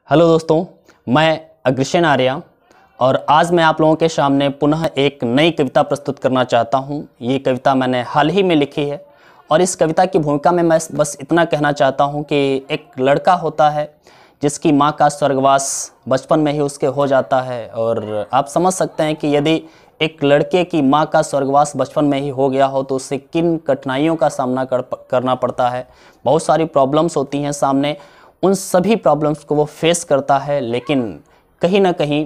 Hello दोस्तों, मैं अग्रसेन आर्या और आज मैं आप लोगों के सामने पुनः एक नई कविता प्रस्तुत करना चाहता हूं। ये कविता मैंने हाल ही में लिखी है और इस कविता की भूमिका में मैं बस इतना कहना चाहता हूं कि एक लड़का होता है जिसकी मां का स्वर्गवास बचपन में ही उसके हो जाता है। और आप समझ सकते हैं कि यदि एक लड़के की मां का स्वर्गवास बचपन में ही हो गया हो तो उससे किन कठिनाइयों का सामना करना पड़ता है। बहुत सारी प्रॉब्लम्स होती हैं सामने, उन सभी प्रॉब्लम्स को वो फेस करता है, लेकिन कहीं ना कहीं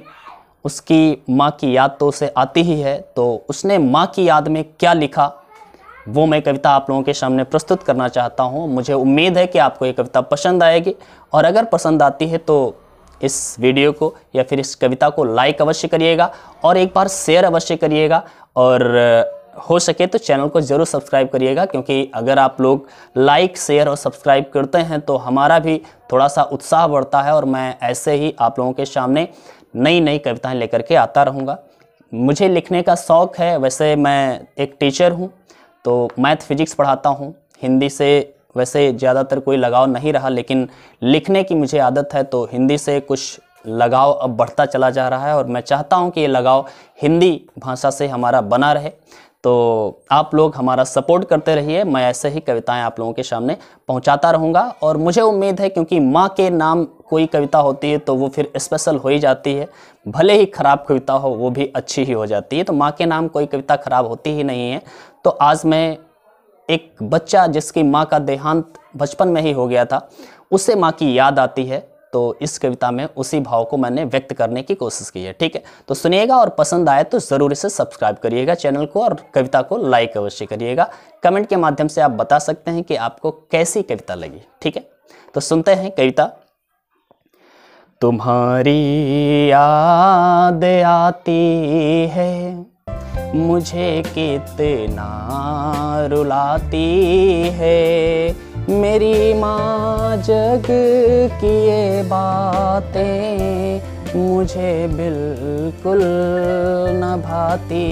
उसकी माँ की याद तो उसे आती ही है। तो उसने माँ की याद में क्या लिखा वो मैं कविता आप लोगों के सामने प्रस्तुत करना चाहता हूँ। मुझे उम्मीद है कि आपको ये कविता पसंद आएगी और अगर पसंद आती है तो इस वीडियो को या फिर इस कविता को लाइक अवश्य करिएगा और एक बार शेयर अवश्य करिएगा और हो सके तो चैनल को ज़रूर सब्सक्राइब करिएगा, क्योंकि अगर आप लोग लाइक शेयर और सब्सक्राइब करते हैं तो हमारा भी थोड़ा सा उत्साह बढ़ता है और मैं ऐसे ही आप लोगों के सामने नई नई कविताएं लेकर के आता रहूँगा। मुझे लिखने का शौक़ है, वैसे मैं एक टीचर हूँ तो मैथ फिजिक्स पढ़ाता हूँ। हिंदी से वैसे ज़्यादातर कोई लगाव नहीं रहा, लेकिन लिखने की मुझे आदत है तो हिंदी से कुछ लगाव अब बढ़ता चला जा रहा है और मैं चाहता हूँ कि ये लगाव हिंदी भाषा से हमारा बना रहे। तो आप लोग हमारा सपोर्ट करते रहिए, मैं ऐसे ही कविताएं आप लोगों के सामने पहुंचाता रहूँगा। और मुझे उम्मीद है क्योंकि माँ के नाम कोई कविता होती है तो वो फिर स्पेशल हो ही जाती है, भले ही ख़राब कविता हो वो भी अच्छी ही हो जाती है। तो माँ के नाम कोई कविता ख़राब होती ही नहीं है। तो आज मैं एक बच्चा जिसकी माँ का देहांत बचपन में ही हो गया था, उससे माँ की याद आती है, तो इस कविता में उसी भाव को मैंने व्यक्त करने की कोशिश की है। ठीक है, तो सुनिएगा और पसंद आए तो ज़रूर इसे सब्सक्राइब करिएगा चैनल को और कविता को लाइक अवश्य करिएगा। कमेंट के माध्यम से आप बता सकते हैं कि आपको कैसी कविता लगी। ठीक है, तो सुनते हैं कविता। तुम्हारी याद आती है, मुझे कितना रुलाती है, मेरी माँ जग की ये बातें मुझे बिल्कुल न भाती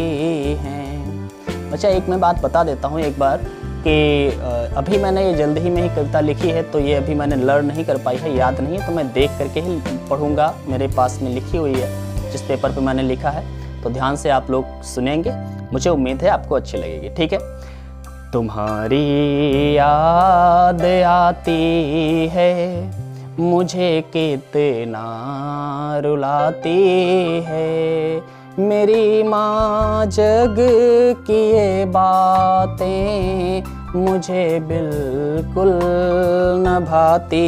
हैं। अच्छा, एक मैं बात बता देता हूँ एक बार कि अभी मैंने ये जल्दी ही में ही कविता लिखी है तो ये अभी मैंने लर्न नहीं कर पाई है, याद नहीं है, तो मैं देख करके ही पढ़ूँगा। मेरे पास में लिखी हुई है जिस पेपर पे मैंने लिखा है, तो ध्यान से आप लोग सुनेंगे, मुझे उम्मीद है आपको अच्छी लगेगी। ठीक है। तुम्हारी याद आती है, मुझे कितना रुलाती है, मेरी माँ जग की ये बातें मुझे बिल्कुल न भाती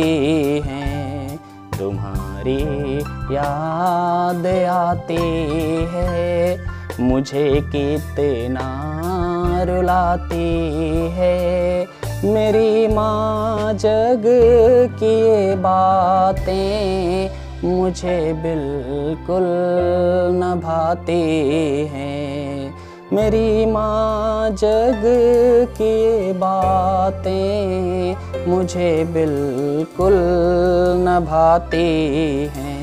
हैं। तुम्हारी याद आती है, मुझे कितना रुलाती है, मेरी माँ जग की ये बातें मुझे बिल्कुल न भाती हैं। मेरी माँ जग की ये बातें मुझे बिल्कुल न भाती हैं।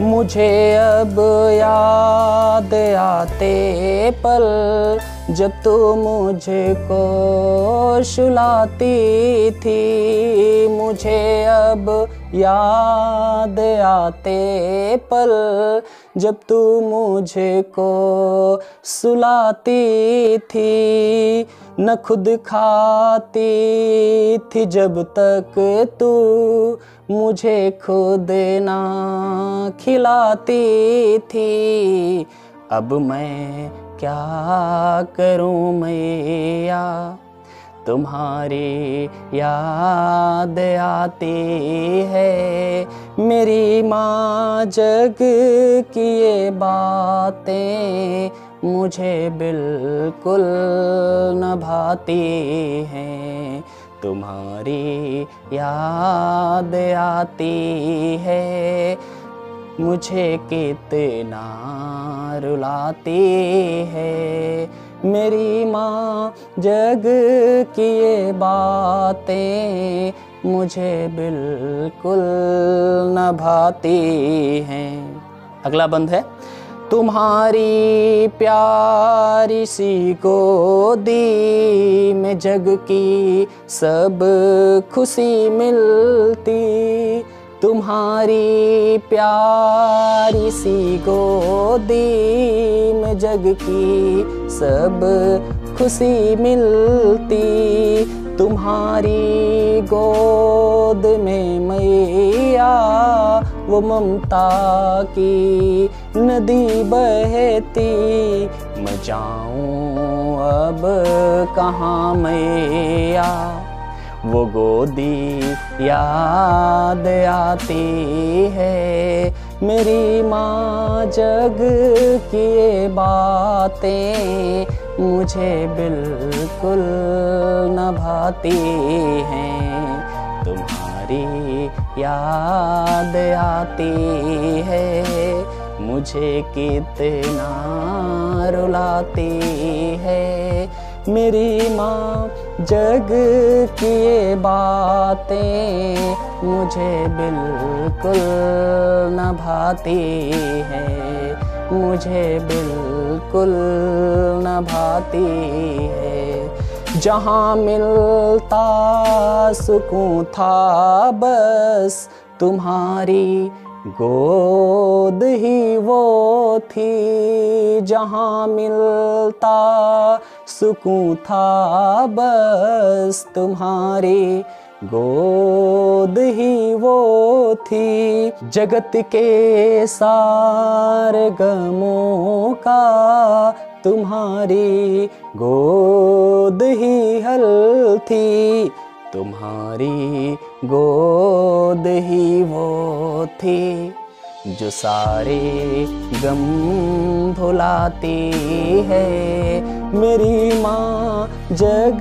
मुझे अब याद आते पल जब तू मुझको सुलाती थी, मुझे अब याद आते पल जब तू मुझको सुलाती थी, न खुद खाती थी जब तक तू मुझे खुद ना खिलाती थी। अब मैं क्या करूं मैया, तुम्हारी याद आती है, मेरी माँ जग की ये बातें मुझे बिल्कुल न भाती हैं। तुम्हारी याद आती है, मुझे कितना रुलाती है, मेरी माँ जग की ये बातें मुझे बिल्कुल न भाती हैं। अगला बंद है, तुम्हारी प्यारी सी गोदी में जग की सब खुशी मिलती, तुम्हारी प्यारी सी गोदी में जग की सब खुशी मिलती। तुम्हारी गोद में मैया वो ममता की नदी बहती। मैं जाऊं अब कहाँ मैया, वो गोदी याद आती है। मेरी माँ जग की ये बातें मुझे बिल्कुल न भाती हैं। तुम्हारी याद आती है, मुझे कितना रुलाती है। मेरी माँ जग की ये बातें मुझे बिल्कुल न भाती है, मुझे बिल्कुल न भाती है। जहाँ मिलता सुकून था बस तुम्हारी गोद ही वो थी। जहाँ मिलता सुकून था बस तुम्हारी गोद ही वो थी। जगत के सारे गमों का तुम्हारी गोद ही हल थी। तुम्हारी गोद ही वो थी जो सारे गम भुलाती है। मेरी माँ जग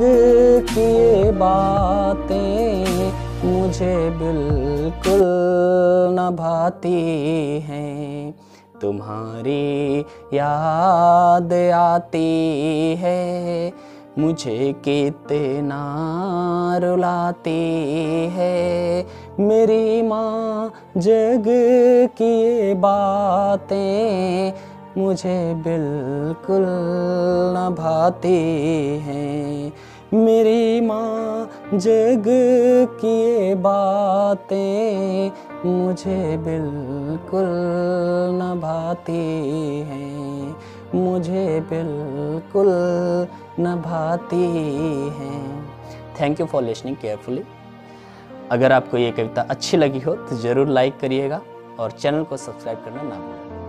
की ये बातें मुझे बिल्कुल न भाती हैं। तुम्हारी याद आती है, मुझे कितना रुलाती है। मेरी माँ जग की ये बातें मुझे बिल्कुल न भाती हैं। मेरी माँ जग की ये बातें मुझे बिल्कुल न भाती हैं, मुझे बिल्कुल न भाती हैं। Thank you for listening carefully. अगर आपको ये कविता अच्छी लगी हो तो ज़रूर लाइक करिएगा और चैनल को सब्सक्राइब करना ना भूलें।